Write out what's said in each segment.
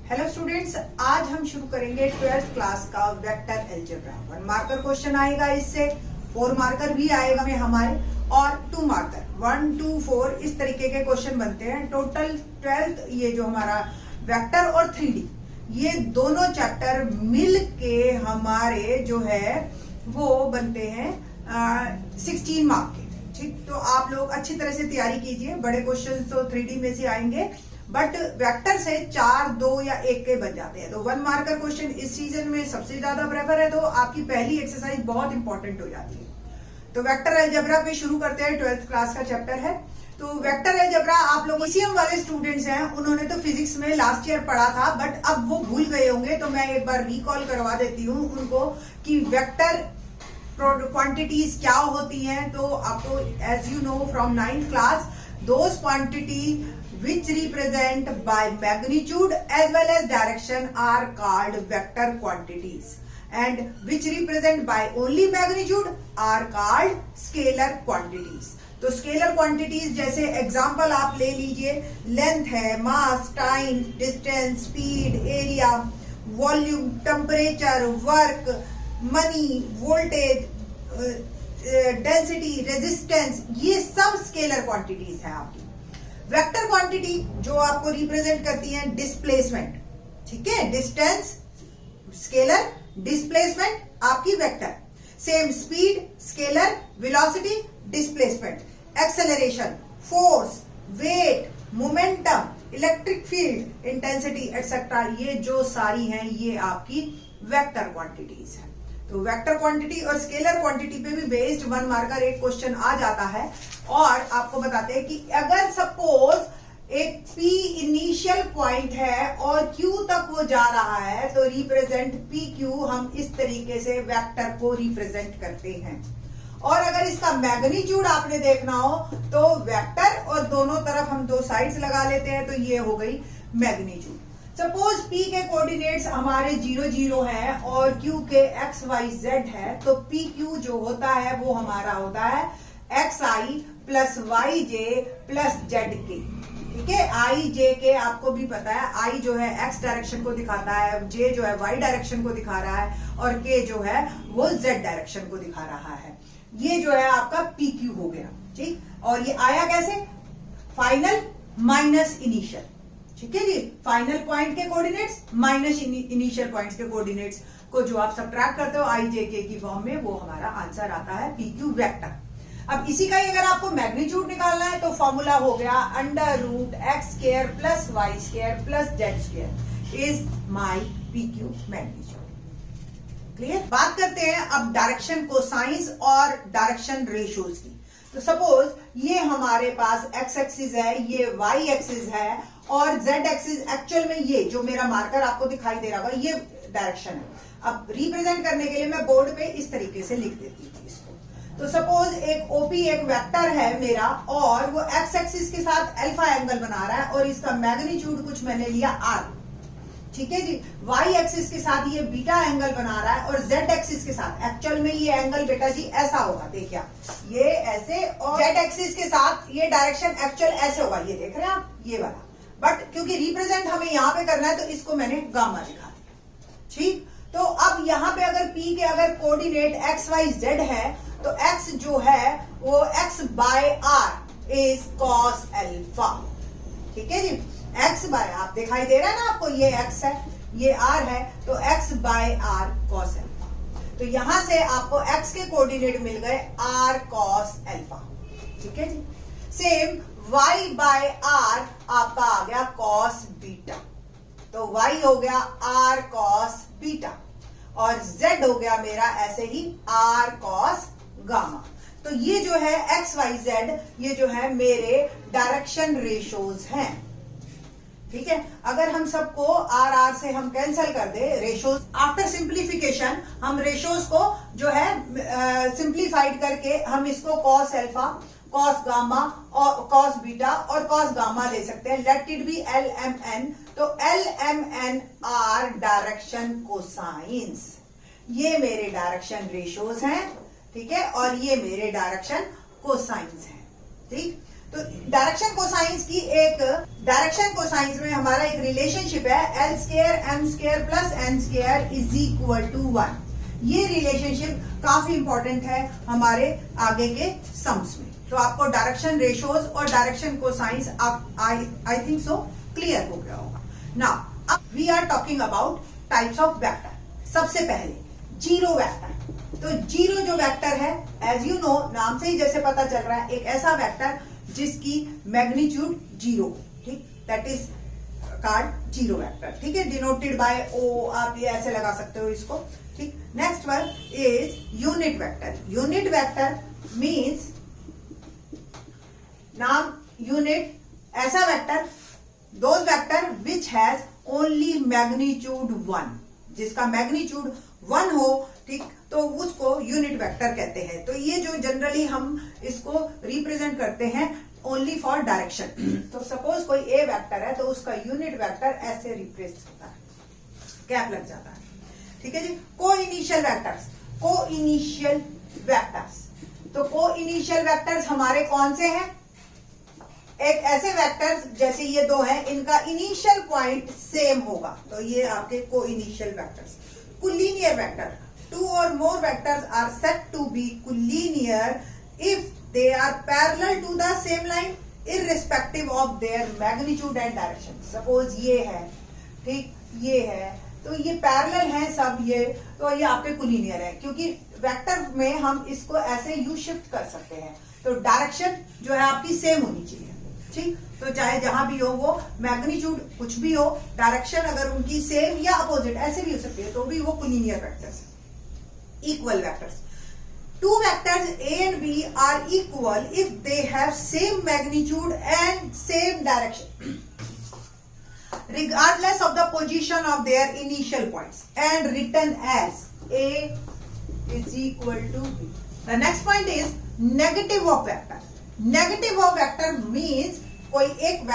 Hello students, आज हम शुरू करेंगे 12th क्लास का वेक्टर अलजेब्रा। 1 मार्कर क्वेश्चन आएगा, इससे 4 मार्कर भी आएगा में हमारे और 2 मार्कर 1, 2, 4 इस तरीके के क्वेश्चन बनते हैं। टोटल 12th ये जो हमारा वेक्टर और 3D ये दोनों चैप्टर मिल के हमारे जो है वो बनते हैं 16 मार्क के। ठीक, तो आप लोग अच्छी तरह से तैयारी कीजिए। बड़े क्वेश्चन तो 3D में से आएंगे, बट वेक्टर से 4, 2 या 1 के बन जाते हैं। तो 1 मार्कर क्वेश्चन इस सीजन में सबसे ज्यादा प्रेफर है, तो आपकी पहली एक्सरसाइज बहुत इंपॉर्टेंट हो जाती है। तो वेक्टर अलजेब्रा पे शुरू करते हैं। 12th क्लास का चैप्टर है। तो वेक्टर अलजेब्रा आप लोग ईसीएम वाले स्टूडेंट्स हैं, उन्होंने तो फिजिक्स में लास्ट ईयर पढ़ा था, बट अब वो भूल गए होंगे, तो मैं एक बार रिकॉल करवा देती हूँ उनको कि वेक्टर क्वांटिटीज क्या होती हैं। तो आपको as you know from 9th class, those quantity which represent by magnitude as well as direction are called vector quantities, and which represent by only magnitude are called scalar quantities. तो scalar quantities जैसे example आप ले लीजिए, length है, mass, time, distance, speed, area, volume, temperature, work, money, voltage, density, resistance, ये सब scalar quantities हैं आपकी। वेक्टर क्वांटिटी जो आपको रिप्रेजेंट करती है डिस्प्लेसमेंट, ठीक है, डिस्टेंस स्केलर, डिस्प्लेसमेंट आपकी vector. Same speed scalar, velocity displacement, acceleration, force, weight, momentum, electric field, intensity etcetera, ये जो सारी हैं ये आपकी वेक्टर क्वांटिटीज है। तो वेक्टर क्वांटिटी और स्केलर क्वांटिटी पे भी बेस्ड 1 मार्कर एक क्वेश्चन आ जाता है। और आपको बताते हैं कि अगर सपोज एक P इनिशियल पॉइंट है और Q तक वो जा रहा है, तो रिप्रेजेंट PQ हम इस तरीके से वेक्टर को रिप्रेजेंट करते हैं। और अगर इसका मैग्नीट्यूड आपने देखना हो तो वेक्टर और दोनों तरफ हम 2 साइड्स लगा लेते हैं, तो ये हो गई मैग्नीट्यूड। सपोज P के कोऑर्डिनेट्स हमारे 0, 0 है और Q के X, Y, Z है, तो PQ जो होता है वो हमारा होता है XI plus YJ plus ZK। ठीक है, IJK आपको भी पता है, I जो है X डायरेक्शन को दिखाता है, J जो है Y डायरेक्शन को दिखा रहा है और K जो है वो Z डायरेक्शन को दिखा रहा है। ये जो है आपका PQ हो गया। ठीक, और ये आया कैसे? Final minus initial. ठीक है जी, फाइनल पॉइंट के कोऑर्डिनेट्स माइनस इनिशियल पॉइंट्स के कोऑर्डिनेट्स को जो आप सबट्रैक्ट करते हो IJK की फॉर्म में, वो हमारा आंसर आता है PQ वेक्टर। अब इसी का ही अगर आपको मैग्नीट्यूड निकालना है तो फॉर्मूला हो गया √x² plus y² plus z² is my PQ magnitude. Clear? बात करते हैं अब डायरेक्शन कोसाइंस और डायरेक्शन रेशियोज की। तो सपोज ये हमारे पास x एक्सिस है, ये y एक्सिस है और z एक्सिस, एक्चुअल में ये जो मेरा मार्कर आपको दिखाई दे रहा होगा ये डायरेक्शन है। अब रिप्रेजेंट करने के लिए मैं बोर्ड पे इस तरीके से लिख देती हूँ इसको। तो सपोज एक OP एक वेक्टर है मेरा और वो x एक्सिस के साथ अल्फा एंगल बना रहा है और इसका मैग्नीट्यूड कुछ मैंने लिया r। ठीक है जी, y एक्सिस के साथ ये बीटा एंगल बना रहा है और z एक्सिस के साथ एक्चुअल में ये एंगल बेटा जी ऐसा होगा, देखिए ये ऐसे, और z एक्सिस के साथ ये डायरेक्शन एक्चुअल ऐसे होगा, ये देख रहे हैं आप, ये वाला। बट क्योंकि रिप्रेजेंट हमें यहाँ पे करना है तो इसको मैंने गामा लिखा दिया। ठीक, तो अब यहाँ पे अगर P के अगर कोऑर्डिनेट x, y, z है, तो x जो है वो x by r is cos alpha. ठीक है जी, x बाय, आप दिखाई दे रहा है ना आपको, ये x है, ये r है, तो x by r cos alpha. तो यहां से आपको x के कोऑर्डिनेट मिल गए r cos अल्फा। ठीक है जी, सेम y बाय r आपका आ गया cos बीटा, तो y हो गया r cos बीटा और z हो गया मेरा ऐसे ही r cos गामा। तो ये जो है x, y, z ये जो है मेरे डायरेक्शन रेशोज हैं। ठीक है, अगर हम सबको r से हम कैंसिल कर दे रेशोज, आफ्टर सिंप्लीफिकेशन हम रेशोज को जो है सिंप्लीफाइड करके हम इसको cos अल्फा, cos गामा और cos बीटा और cos गामा ले सकते हैं। Let it be LMN। तो LMN आर डायरेक्शन कोसाइंस, ये मेरे डायरेक्शन रेशोज हैं। ठीक है, और ये मेरे डायरेक्शन कोसाइंस हैं। ठीक, तो डायरेक्शन कोसाइंस की एक डायरेक्शन कोसाइंस में हमारा एक रिलेशनशिप है l square m square plus n square is equal to 1। ये रिलेशनशिप काफी इंपॉर्टेंट है हमारे आगे के सम्स में। तो आपको डायरेक्शन रेशियोज और डायरेक्शन कोसाइंस आप आई थिंक सो क्लियर हो गया होगा। नाउ अब we are talking about types of vector. सबसे पहले जीरो वेक्टर। तो जीरो जो वेक्टर है, एज यू नो, नाम से ही जैसे पता चल रहा है, एक ऐसा वेक्टर जिसकी मैग्नीट्यूड जीरो, ठीक, that is called zero vector. ठीक है, डिनोटेड बाय ओ, आप ये ऐसे लगा सकते हो इसको। ठीक, next one is unit vector. Unit vector means नाम यूनिट, ऐसा vector, those vector which has only magnitude 1, जिसका मैग्नीट्यूड 1 हो, ठीक, तो उसको यूनिट वेक्टर कहते हैं। तो ये जो जनरली हम इसको रिप्रेजेंट करते हैं ओनली फॉर डायरेक्शन। तो सपोज कोई ए वेक्टर है तो उसका यूनिट वेक्टर ऐसे रिप्रेजेंट होता है, कैप लग जाता है। ठीक है जी। को इनिशियल वेक्टर्स, को इनिशियल वेक्टर्स, तो को इनिशियल वेक्टर्स हमारे कौन से हैं? एक ऐसे वेक्टर्स जैसे ये दो हैं, इनका इनिशियल पॉइंट सेम होगा, तो ये आपके को initial vectors. Collinear vector, two or more vectors are said to be collinear if they are parallel to the same line irrespective of their magnitude and direction। Suppose ये है, ठीक, ये है, तो ये पैरेलल हैं सब, ये तो ये आपके कोलिनियर है, क्योंकि वेक्टर में हम इसको ऐसे यू शिफ्ट कर सकते हैं। तो डायरेक्शन जो है आपकी सेम होनी चाहिए, ठीक। तो चाहे जहां भी हो वो मैग्नीट्यूड कुछ भी हो, डायरेक्शन अगर उनकी सेम या अपोजिट ऐसे भी हो सकती है, तो भी वो कोलिनियर वेक्टर्स है। Equal vectors. Two vectors A and B are equal if they have same magnitude and same direction, regardless of the position of their initial points, and written as A is equal to B. The next point is negative of vector. Negative of vector means कोई एक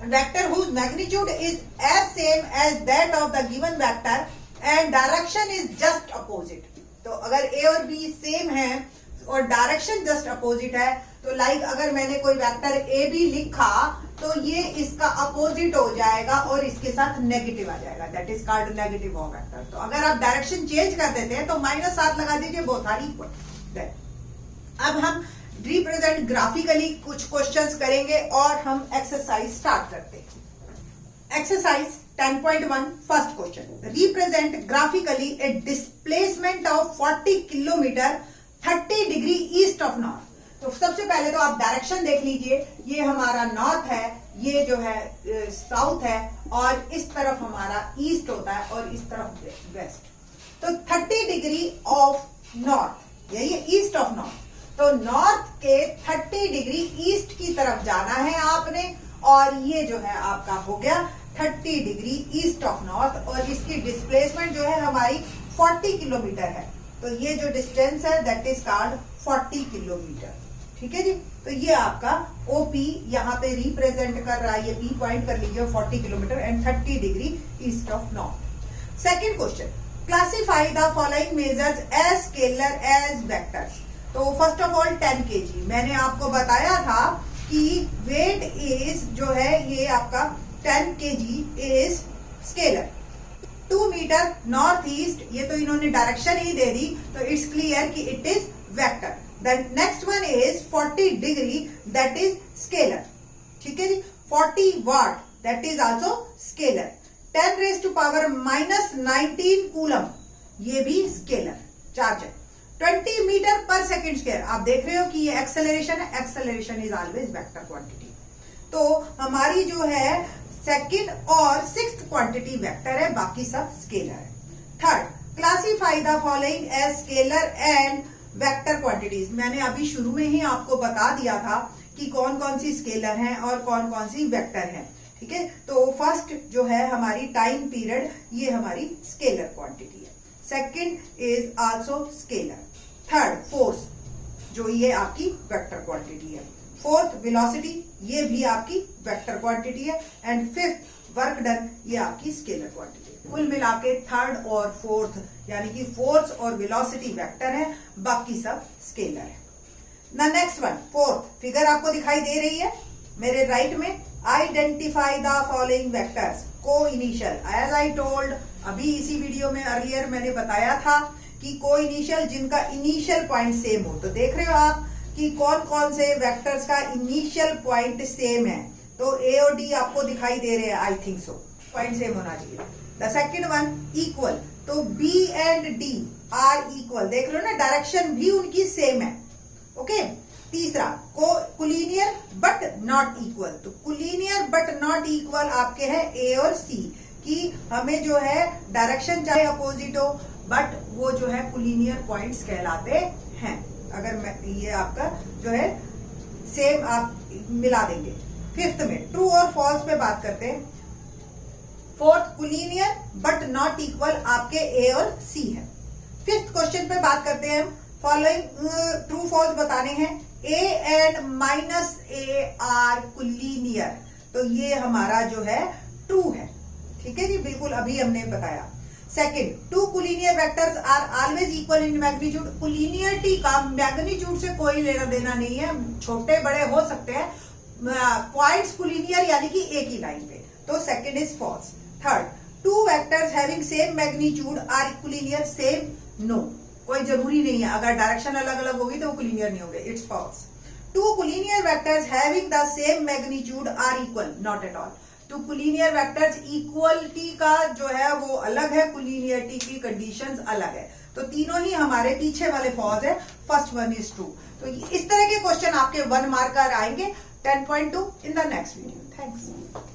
vector whose magnitude is as same as that of the given vector and direction is just opposite. तो अगर ए और B same है और direction just opposite है, तो like अगर मैंने कोई वेक्टर ए बी लिखा तो ये इसका अपोजिट हो जाएगा और इसके साथ नेगेटिव आ जाएगा, that is called negative of vector. तो अगर आप डायरेक्शन चेंज कर देते हैं तो -7 लगा दीजिए, बोथ आर इक्वल। अब हम रिप्रेजेंट ग्राफिकली कुछ क्वेश्चंस करेंगे और हम एक्सरसाइज स्टार्ट करते हैं। Exercise 10.1 first question, represent graphically A displacement of 40 kilometre 30 degree east of north. तो सबसे पहले तो आप डायरेक्शन देख लीजिए, ये हमारा नॉर्थ है, ये जो है साउथ है, और इस तरफ हमारा ईस्ट होता है और इस तरफ वेस्ट। तो 30 डिग्री ऑफ नॉर्थ, यही ईस्ट ऑफ नॉर्थ। तो नॉर्थ के 30 डिग्री ईस्ट की तरफ जाना है आपने, और ये जो है आपका हो गया 30 डिग्री ईस्ट ऑफ नॉर्थ, और इसकी डिस्प्लेसमेंट जो है हमारी 40 किलोमीटर है। तो ये जो डिस्टेंस है दैट इज कॉल्ड 40 किलोमीटर। ठीक है जी। तो ये आपका ओपी यहाँ पे रिप्रेजेंट कर रहा है, ये पी पॉइंट कर लीजिए, 40 kilometre and 30 degree east of north. Second question, classify the following measures as scalar as vectors. तो फर्स्ट ऑफ ऑल 10 kg मैंने आपको बताया था कि वेट इज जो है ये आपका 10 kg is scalar. 2 metre north east, ये तो इन्होंने डायरेक्शन ही दे दी, तो इट्स क्लियर कि it is vector. Then next one is 40 degree, that is scalar. ठीक है जी। 40 watt, that is also scalar. 10 raised to power -19 coulomb, ये भी स्केलर चार्ज है। 20 मीटर पर सेकेंड स्क्वायर, आप देख रहे हो कि ये एक्सेलरेशन है, acceleration is always vector quantity. तो हमारी जो है सेकंड और सिक्स्थ क्वांटिटी वेक्टर है, बाकी सब स्केलर है। Third, classify the following as scalar and vector quantities. मैंने अभी शुरू में ही आपको बता दिया था कि कौन कौन सी स्केलर हैं और कौन कौन सी वेक्टर हैं। ठीक है। तो फर्स्ट जो है हमारी टाइम पीरियड, ये हमारी स्केलर क्वांटिटी है। Second is also scalar. Third, force, जो ये आपकी वेक्टर क्वांटिटी है। फोर्थ, वेलोसिटी, ये भी आपकी वेक्टर क्वांटिटी है। एंड फिफ्थ, वर्क डन, ये आपकी स्केलर क्वांटिटी है। कुल मिला के थर्ड और फोर्थ यानी कि फोर्स और वेलोसिटी वेक्टर है, बाकी सब स्केलर है। ना नेक्स्ट वन, फोर्थ फिगर आपको दिखाई दे रही है मेरे राइट में, आइडेंटिफाई द फॉलोइंग वेक्टर्स को इनिशियल। एज आई टोल्ड, अभी इसी वीडियो में अर्लियर मैंने बताया था कि को इनिशियल जिनका इनिशियल पॉइंट सेम हो। तो देख रहे हो आप कि कौन कौन से वेक्टर्स का इनिशियल पॉइंट सेम है। तो ए और डी आपको दिखाई दे रहे हैं, I think so point same होना चाहिए। द सेकेंड वन इक्वल, तो b and d are equal, देख रहे हो ना डायरेक्शन भी उनकी सेम है। ओके। तीसरा कोलिनियर बट नॉट इक्वल, तो कोलिनियर बट नॉट इक्वल आपके हैं ए और सी, कि हमें जो है डायरेक्शन चाहे अपोजिट हो बट वो जो है कोलिनियर पॉइंट्स कहलाते हैं। अगर मैं ये आपका जो है सेम आप मिला देंगे। फिफ्थ में ट्रू और फॉल्स पे बात करते हैं। Fourth collinear but not equal आपके ए और सी है। फिफ्थ क्वेश्चन पे बात करते हैं हम, फॉलोइंग ट्रू फॉल्स बताने हैं। A and minus A R collinear, तो ये हमारा जो है ट्रू है। ठीक है जी, बिल्कुल अभी हमने बताया। Second, two collinear vectors are always equal in magnitude, collinearity का मैग्नीट्यूड से कोई लेना देना नहीं है, छोटे बड़े हो सकते हैं, पॉइंट्स कोलिनियर यानी कि एक ही लाइन पे। तो second is false. Third, two vectors having same magnitude are collinear, same, no, कोई जरूरी नहीं है, अगर डायरेक्शन अलग अलग होगी तो वो कोलिनियर नहीं होंगे, it's false. Two collinear vectors having the same magnitude are equal, not at all. Two collinear vectors equality का जो है वो अलग है, कोलिनियरिटी की कंडीशंस अलग है। तो तीनों ही हमारे पीछे वाले फॉल्स है, फर्स्ट वन इज ट्रू। तो इस तरह के क्वेश्चन आपके 1 मार्कर आएंगे 10.2 in the next video. Thanks.